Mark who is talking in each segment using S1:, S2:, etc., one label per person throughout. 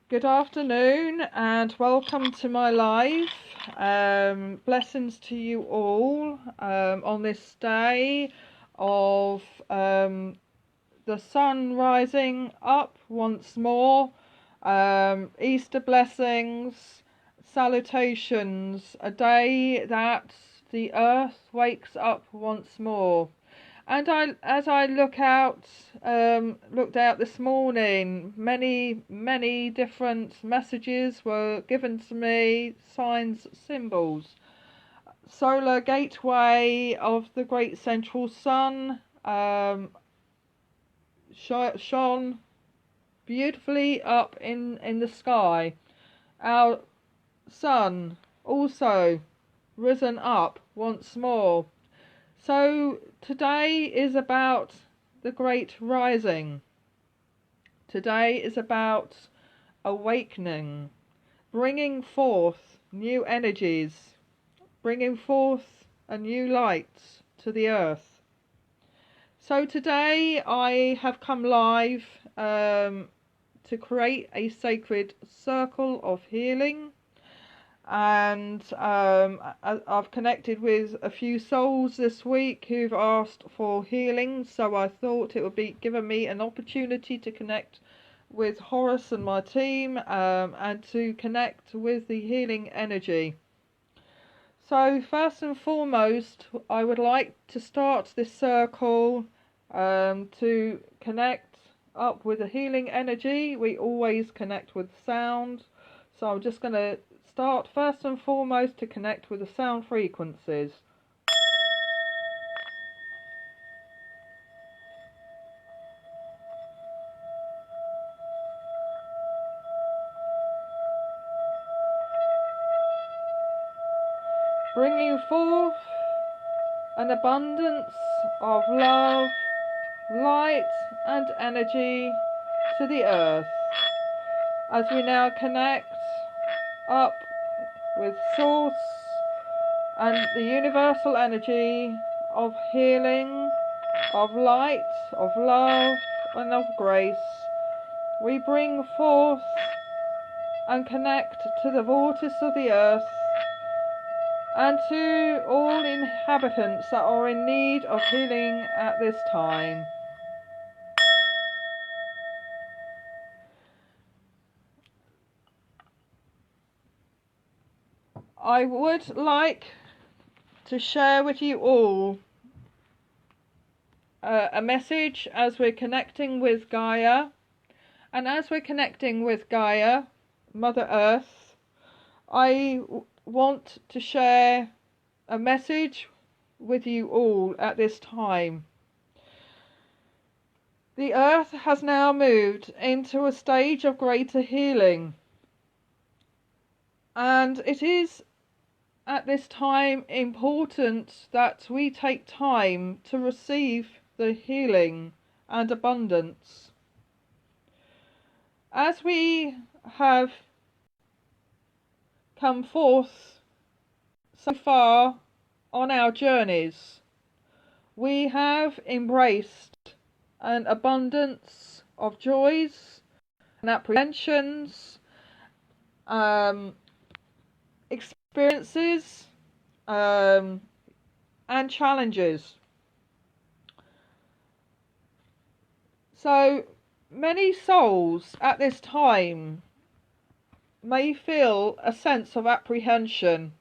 S1: Good afternoon and welcome to my live. Blessings to you all on this day of the sun rising up once more. Easter blessings, salutations, a day that the earth wakes up once more. And as I looked out this morning, many different messages were given to me, signs, symbols. Solar gateway of the great central sun shone beautifully up in the sky. Our sun also risen up once more. So today is about the great rising. Today is about awakening, bringing forth new energies, bringing forth a new light to the earth. So today I have come live to create a sacred circle of healing. And I've connected with a few souls this week who've asked for healing, so I thought it would be given me an opportunity to connect with Horus and my team and to connect with the healing energy. So first and foremost, I would like to start this circle to connect up with the healing energy. We always connect with sound, so I'm just going to start first and foremost to connect with the sound frequencies. Bringing forth an abundance of love, light and energy to the earth as we now connect up with source and the universal energy of healing, of light, of love and of grace. We bring forth and connect to the vortex of the earth and to all inhabitants that are in need of healing at this time. I would like to share with you all a message as we're connecting with Gaia. And as we're connecting with Gaia, Mother Earth, I want to share a message with you all at this time. The Earth has now moved into a stage of greater healing. And it is at this time important that we take time to receive the healing and abundance. As we have come forth so far on our journeys, we have embraced an abundance of joys and apprehensions, experiences and challenges. So many souls at this time may feel a sense of apprehension,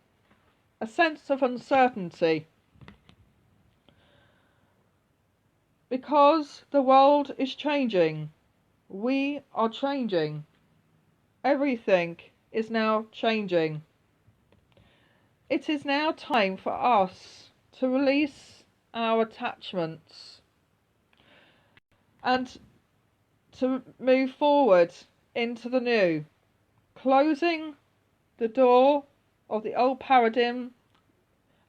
S1: a sense of uncertainty, because the world is changing. We are changing. Everything is now changing. It is now time for us to release our attachments and to move forward into the new, closing the door of the old paradigm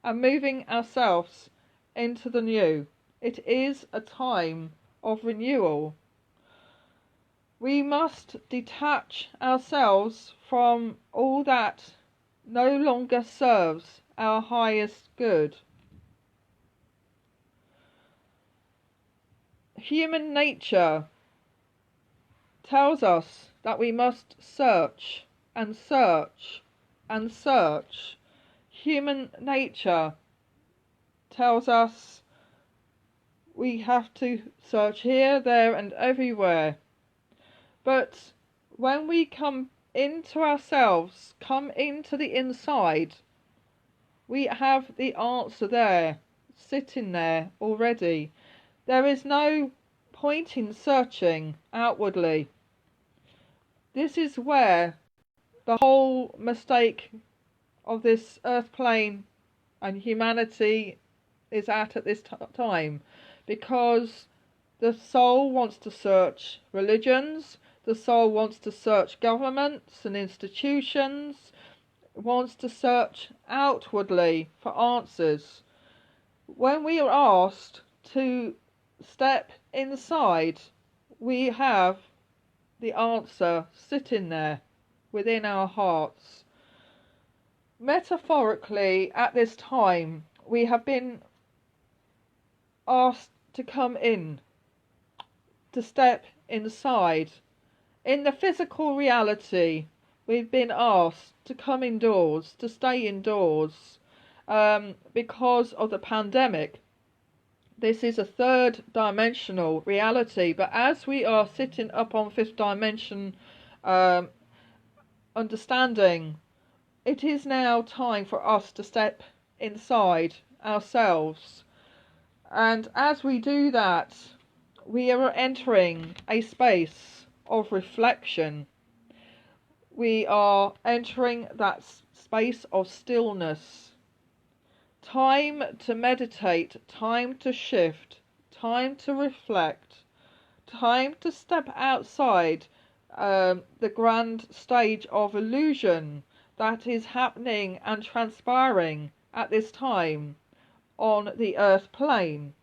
S1: and moving ourselves into the new. It is a time of renewal. We must detach ourselves from all that no longer serves our highest good. Human nature tells us that we must search and search and search. Human nature tells us we have to search here, there and everywhere. But when we come into ourselves, come into the inside, we have the answer there, sitting there already. There is no point in searching outwardly. This is where the whole mistake of this earth plane and humanity is at this time, because the soul wants to search religions, the soul wants to search governments and institutions, wants to search outwardly for answers. When we are asked to step inside, we have the answer sitting there within our hearts. Metaphorically, at this time, we have been asked to come in, to step inside. In the physical reality, we've been asked to come indoors, to stay indoors, because of the pandemic. This is a third dimensional reality, but as we are sitting up on fifth dimension understanding, it is now time for us to step inside ourselves. And as we do that, we are entering a space of reflection. We are entering that space of stillness. Time to meditate, time to shift, time to reflect, time to step outside the grand stage of illusion that is happening and transpiring at this time on the earth plane.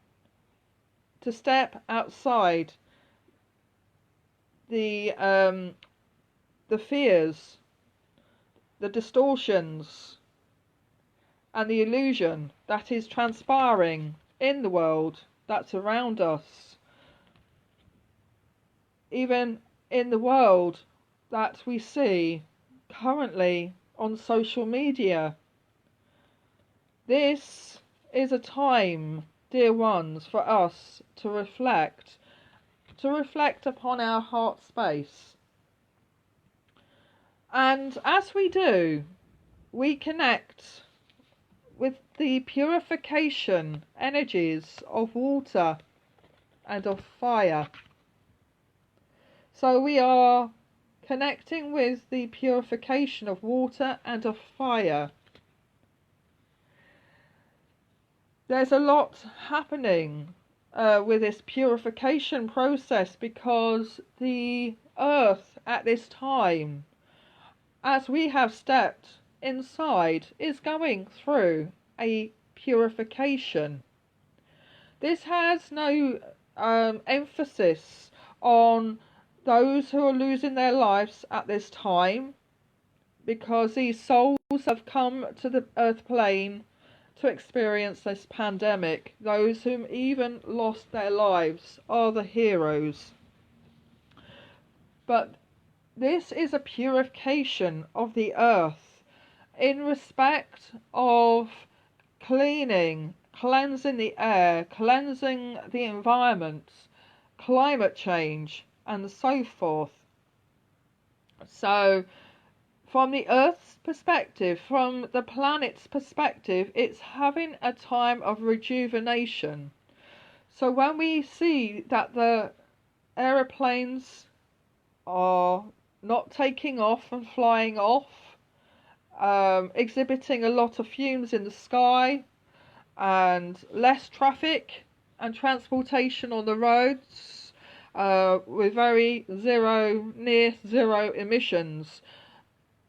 S1: To step outside the fears, the distortions and the illusion that is transpiring in the world that's around us, even in the world that we see currently on social media. This is a time, dear ones, for us to reflect upon our heart space. And as we do, we connect with the purification energies of water and of fire. So we are connecting with the purification of water and of fire. There's a lot happening with this purification process, because the earth at this time, as we have stepped inside, is going through a purification. This has no emphasis on those who are losing their lives at this time, because these souls have come to the earth plane to experience this pandemic. Those whom even lost their lives are the heroes. But this is a purification of the earth in respect of cleansing the air, cleansing the environment, climate change and so forth. So from the Earth's perspective, from the planet's perspective, it's having a time of rejuvenation. So when we see that the aeroplanes are not taking off and flying off, exhibiting a lot of fumes in the sky, and less traffic and transportation on the roads, with near zero emissions,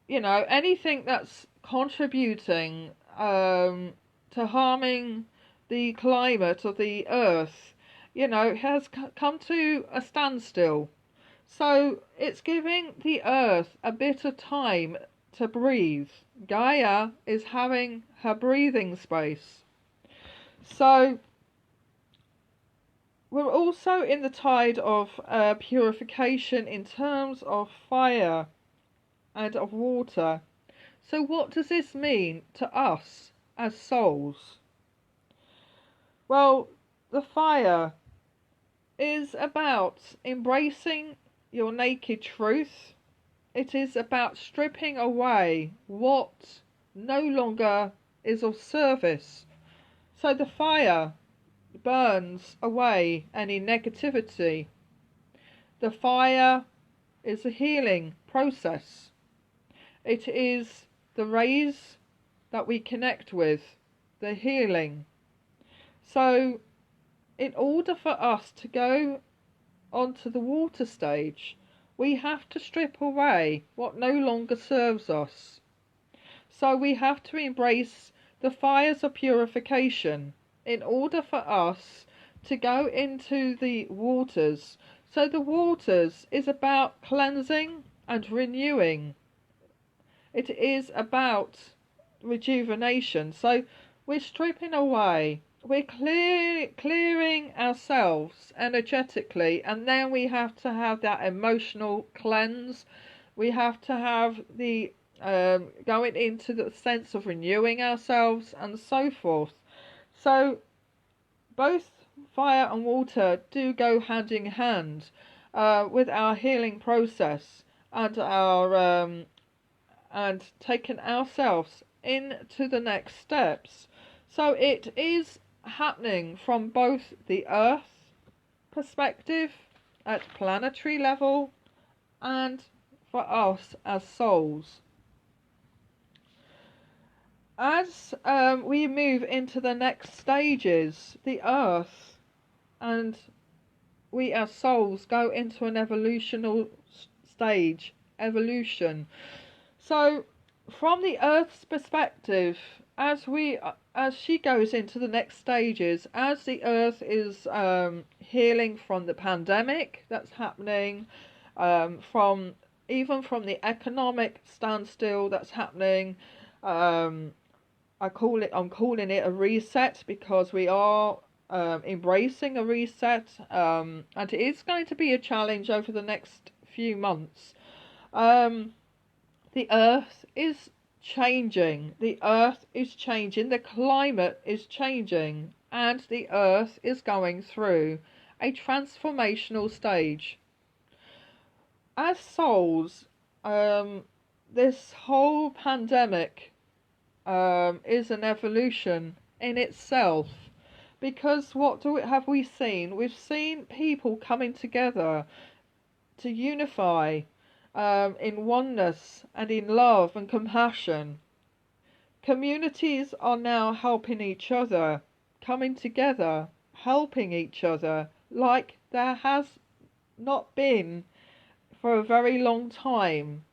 S1: anything that's contributing to harming the climate of the earth, has come to a standstill. So it's giving the earth a bit of time to breathe. Gaia is having her breathing space. So we're also in the tide of purification in terms of fire and of water. So what does this mean to us as souls? Well, the fire is about embracing your naked truth. It is about stripping away what no longer is of service. So the fire burns away any negativity. The fire is a healing process. It is the rays that we connect with, the healing. So in order for us to go onto the water stage, we have to strip away what no longer serves us. So we have to embrace the fires of purification in order for us to go into the waters. So the waters is about cleansing and renewing. It is about rejuvenation. So we're stripping away, we're clearing ourselves energetically, and then we have to have that emotional cleanse. We have to have the going into the sense of renewing ourselves and so forth. So both fire and water do go hand in hand with our healing process and our and taking ourselves into the next steps. So it is happening from both the Earth perspective at planetary level and for us as souls. As we move into the next stages, the Earth and we as souls go into an evolutional stage, evolution. So from the Earth's perspective, as she goes into the next stages, as the Earth is healing from the pandemic that's happening, from the economic standstill that's happening, I'm calling it a reset, because we are embracing a reset, and it is going to be a challenge over the next few months. The Earth is changing. The Earth is changing. The climate is changing, and the Earth is going through a transformational stage. As souls, this whole pandemic is an evolution in itself, because have we seen? We've seen people coming together to unify in oneness and in love and compassion. Communities are now helping each other, coming together, helping each other like there has not been for a very long time.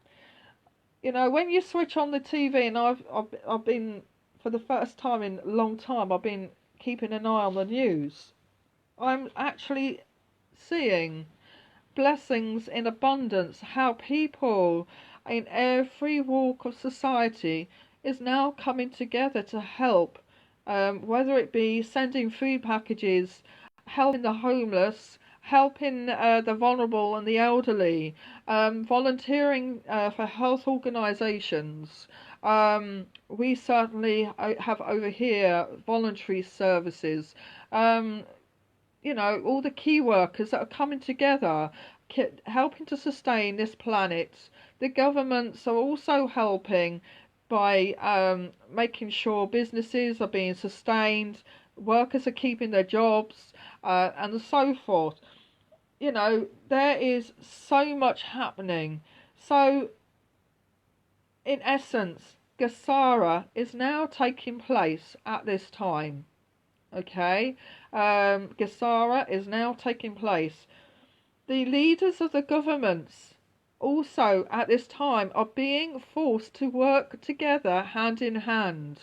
S1: You know, when you switch on the TV, and I've been, for the first time in a long time, I've been keeping an eye on the news. I'm actually seeing blessings in abundance, how people in every walk of society is now coming together to help, whether it be sending food packages, helping the homeless, helping the vulnerable and the elderly, volunteering for health organisations. We certainly have over here voluntary services. You know, all the key workers that are coming together, helping to sustain this planet. The governments are also helping by making sure businesses are being sustained, workers are keeping their jobs, and so forth. You know, there is so much happening. So, in essence, Gasara is now taking place at this time. Okay, Gasara is now taking place. The leaders of the governments also at this time are being forced to work together hand in hand.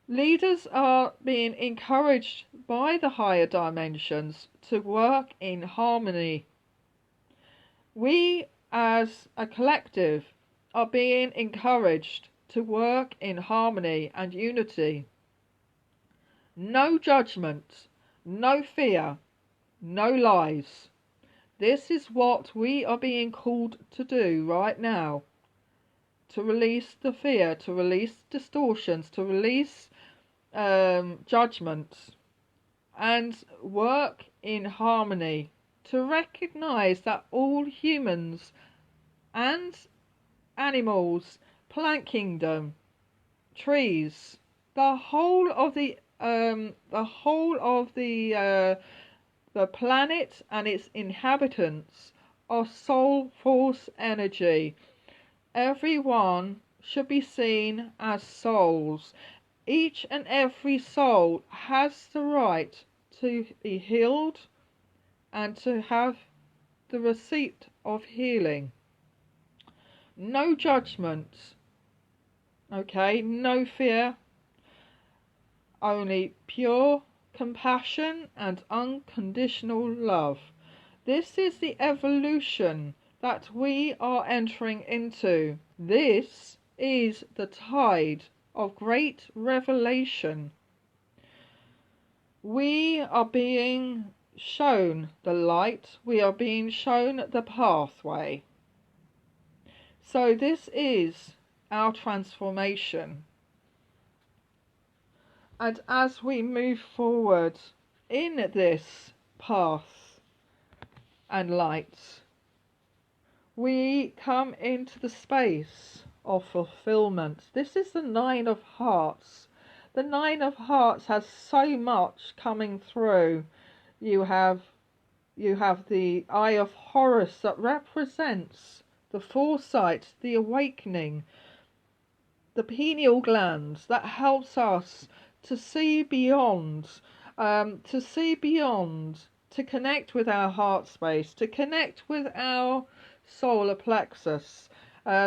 S1: Leaders are being encouraged by the higher dimensions to work in harmony. We as a collective are being encouraged to work in harmony and unity. No judgment, no fear, no lies. This is what we are being called to do right now. To release the fear, to release distortions, to release judgments, and work in harmony. To recognize that all humans and animals, plant kingdom, trees, the whole of the planet and its inhabitants are soul force energy. Everyone should be seen as souls. Each and every soul has the right to be healed and to have the receipt of healing. No judgment, okay, no fear, only pure compassion and unconditional love. This is the evolution that we are entering into. This is the tide of great revelation. We are being shown the light, we are being shown the pathway. So this is our transformation. And as we move forward in this path and light, we come into the space of fulfillment. This is the Nine of Hearts. The Nine of Hearts has so much coming through. You have the Eye of Horus that represents the foresight, the awakening, the pineal glands that helps us to see beyond, to connect with our heart space, to connect with our solar plexus.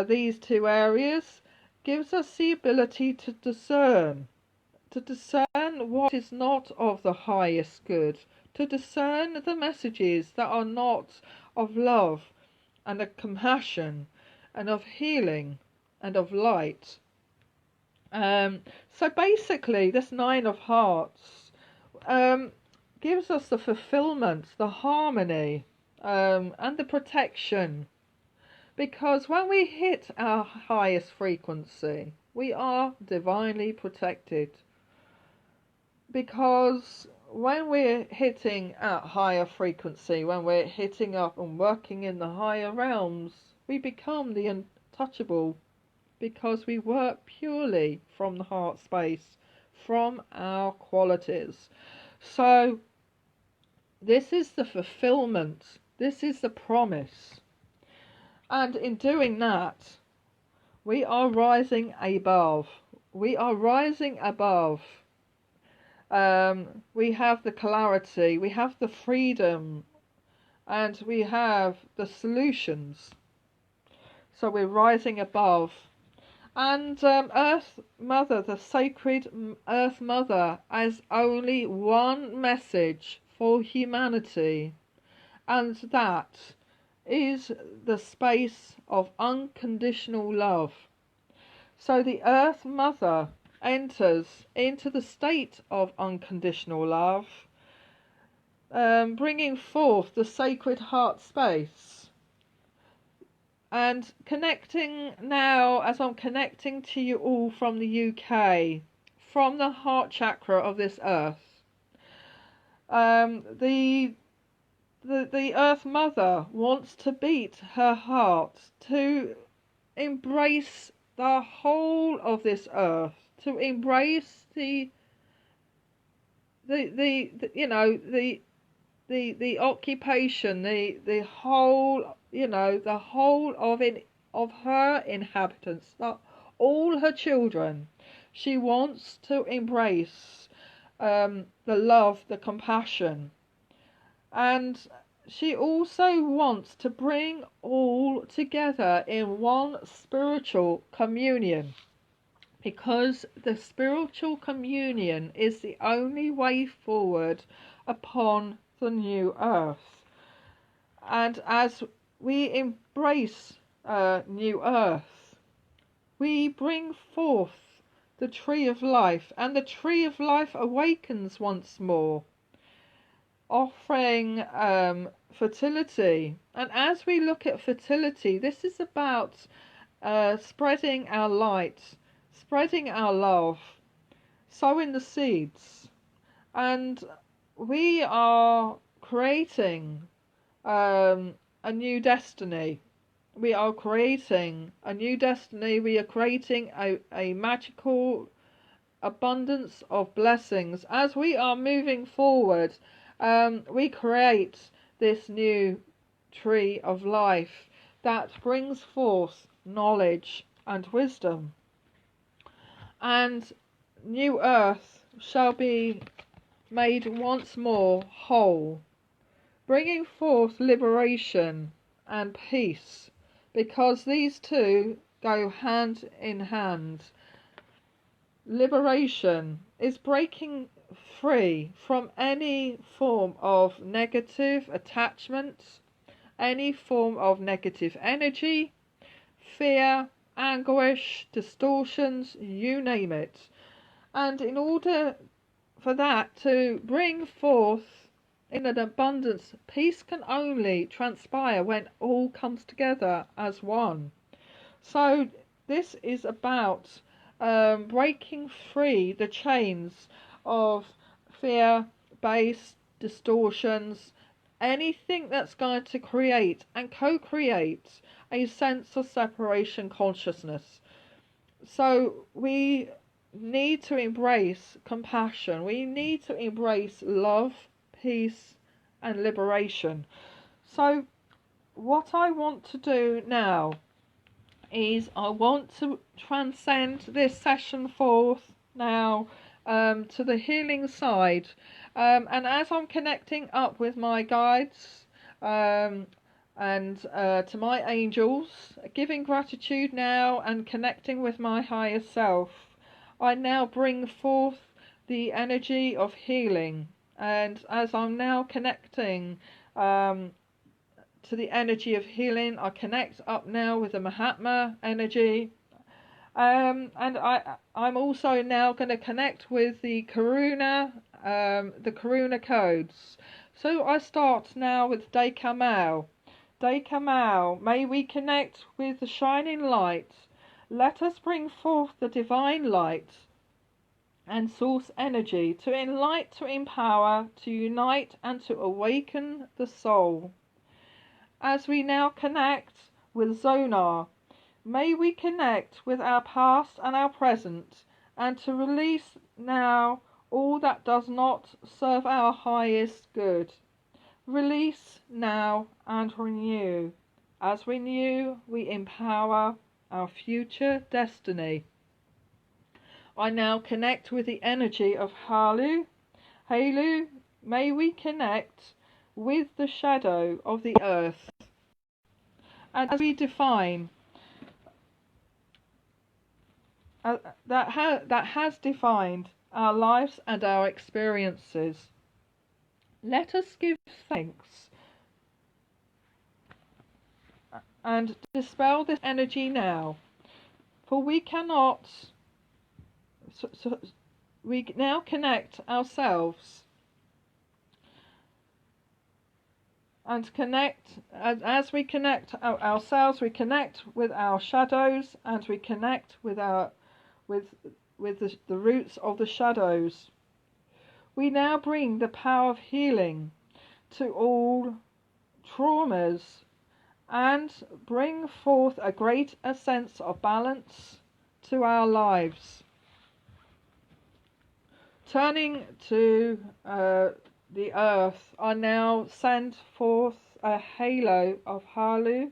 S1: These two areas gives us the ability to discern what is not of the highest good, to discern the messages that are not of love and of compassion and of healing and of light. So basically this Nine of Hearts gives us the fulfillment, the harmony, and the protection. Because when we hit our highest frequency, we are divinely protected. Because when we're hitting at higher frequency, when we're hitting up and working in the higher realms, we become the untouchable, because we work purely from the heart space, from our qualities. So this is the fulfillment, this is the promise. And in doing that, we are rising above. We are rising above. We have the clarity, we have the freedom, and we have the solutions. So we're rising above. And Earth Mother, the sacred Earth Mother, has only one message for humanity, and that is the space of unconditional love. So the Earth Mother enters into the state of unconditional love, bringing forth the sacred heart space. And connecting now, as I'm connecting to you all from the UK, from the heart chakra of this earth, the Earth Mother wants to beat her heart to embrace the whole of this earth, to embrace the occupation, the whole, the whole of her inhabitants, all her children. She wants to embrace the love, the compassion, and she also wants to bring all together in one spiritual communion, because the spiritual communion is the only way forward upon the new earth. And as we embrace new earth, we bring forth the tree of life, and the tree of life awakens once more. offering fertility. And as we look at fertility, this is about spreading our light, spreading our love, sowing the seeds. And we are creating a new destiny. We are creating a new destiny. We are creating a magical abundance of blessings. As we are moving forward, we create this new tree of life that brings forth knowledge and wisdom. And new earth shall be made once more whole, bringing forth liberation and peace, because these two go hand in hand. Liberation is breaking free from any form of negative attachment, any form of negative energy, fear, anguish, distortions, you name it. And in order for that to bring forth in an abundance, peace can only transpire when all comes together as one. So this is about breaking free the chains of fear-based distortions, anything that's going to create and co-create a sense of separation consciousness. So we need to embrace compassion. We need to embrace love, peace, and liberation. So what I want to do now is I want to transcend this session forth now to the healing side. And as I'm connecting up with my guides and to my angels, giving gratitude now and connecting with my higher self, I now bring forth the energy of healing. And as I'm now connecting to the energy of healing, I connect up now with the Mahatma energy. And I'm also now going to connect with the Karuna Codes. So I start now with Day Kamal. Day Kamal, may we connect with the shining light. Let us bring forth the divine light and source energy to enlighten, to empower, to unite, and to awaken the soul. As we now connect with Zonar, may we connect with our past and our present, and to release now all that does not serve our highest good. Release now and renew. As we renew, we empower our future destiny. I now connect with the energy of Halu. Halu, may we connect with the shadow of the earth. And as we define that has defined our lives and our experiences, let us give thanks and dispel this energy now, for we cannot. So we now connect ourselves and connect. As we connect ourselves, we connect with our shadows, and we connect with our with the roots of the shadows. We now bring the power of healing to all traumas and bring forth a greater sense of balance to our lives. Turning to the earth, I now send forth a halo of Halu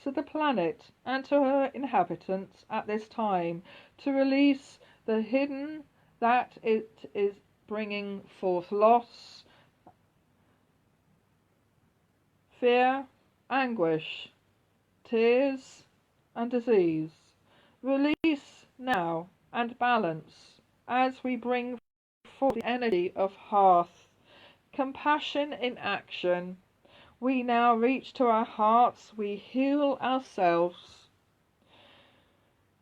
S1: to the planet and to her inhabitants at this time, to release the hidden that it is bringing forth loss, fear, anguish, tears, and disease. Release now and balance as we bring forth the energy of hearth, compassion in action. We now reach to our hearts, we heal ourselves,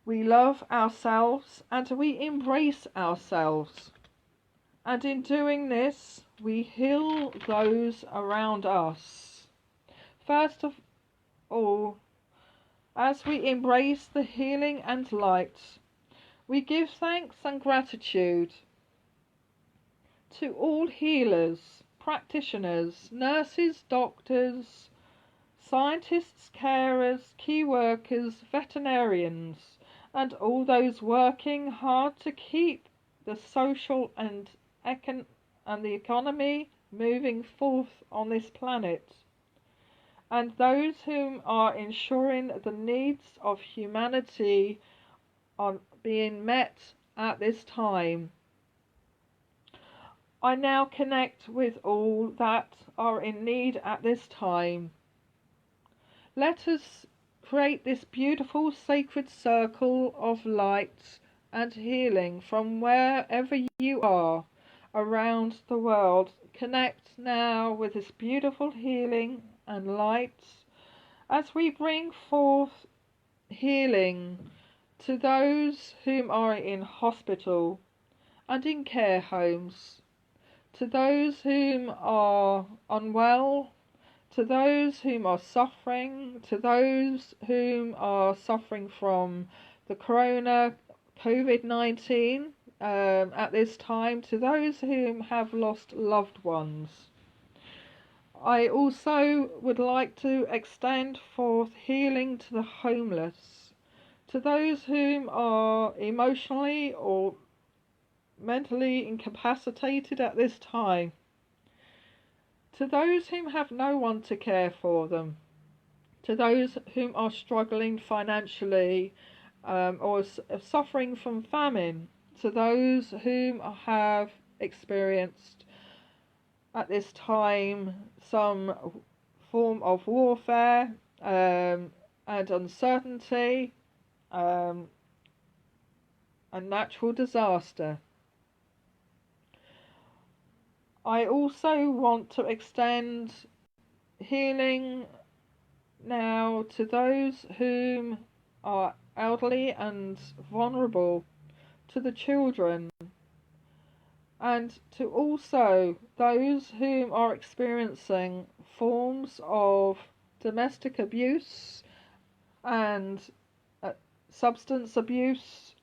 S1: we love ourselves, and we embrace ourselves. And in doing this, we heal those around us. First of all, as we embrace the healing and light, we give thanks and gratitude to all healers, practitioners, nurses, doctors, scientists, carers, key workers, veterinarians, and all those working hard to keep the social and the economy moving forth on this planet, and those whom are ensuring the needs of humanity are being met at this time. I now connect with all that are in need at this time. Let us create this beautiful sacred circle of light and healing from wherever you are around the world. Connect now with this beautiful healing and light as we bring forth healing to those whom are in hospital and in care homes, to those whom are unwell, to those whom are suffering, to those whom are suffering from the Corona COVID-19 at this time, to those whom have lost loved ones. I also would like to extend forth healing to the homeless, to those whom are emotionally or mentally incapacitated at this time, to those whom have no one to care for them, to those whom are struggling financially or suffering from famine, to those whom have experienced at this time some form of warfare and uncertainty and natural disaster. I also want to extend healing now to those whom are elderly and vulnerable, to the children, and to also those whom are experiencing forms of domestic abuse and substance abuse,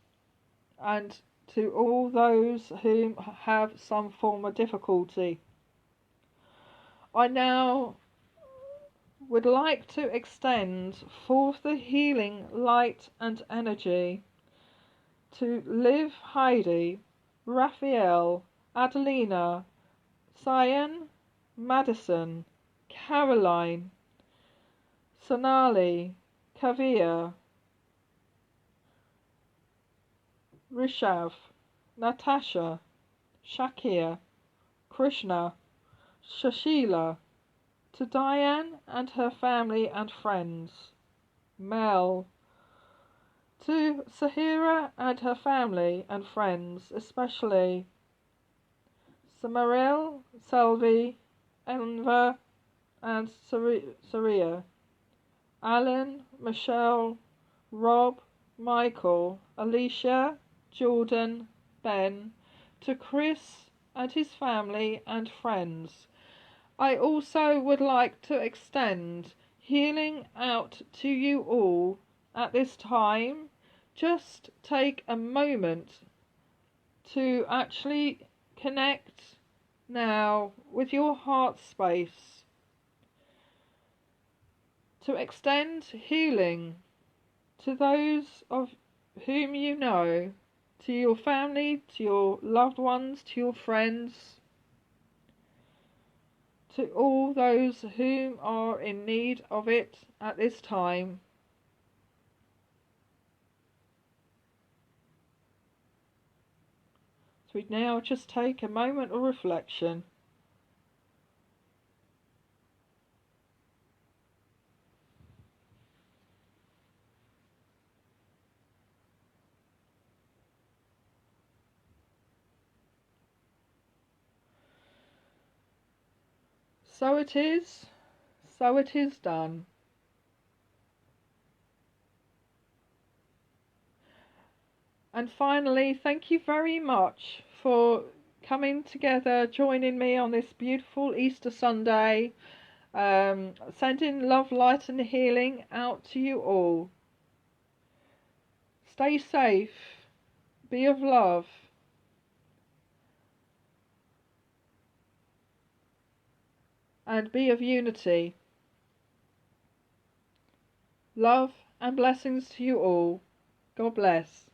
S1: and to all those whom have some form of difficulty. I now would like to extend forth the healing light and energy to Liv, Heidi, Raphael, Adelina, Cyan, Madison, Caroline, Sonali, Kavia, Rishav, Natasha, Shakir, Krishna, Shashila, to Diane and her family and friends, Mel, to Sahira and her family and friends, especially Samaril, Selvi, Enver and Saria, Alan, Michelle, Rob, Michael, Alicia, Jordan, Ben, to Chris and his family and friends. I also would like to extend healing out to you all at this time. Just take a moment to actually connect now with your heart space, to extend healing to those of whom you know, to your family, to your loved ones, to your friends, to all those whom are in need of it at this time. So we now just take a moment of reflection. So it is done. And finally, thank you very much for coming together, joining me on this beautiful Easter Sunday, sending love, light and healing out to you all. Stay safe, be of love, and be of unity. Love and blessings to you all. God bless.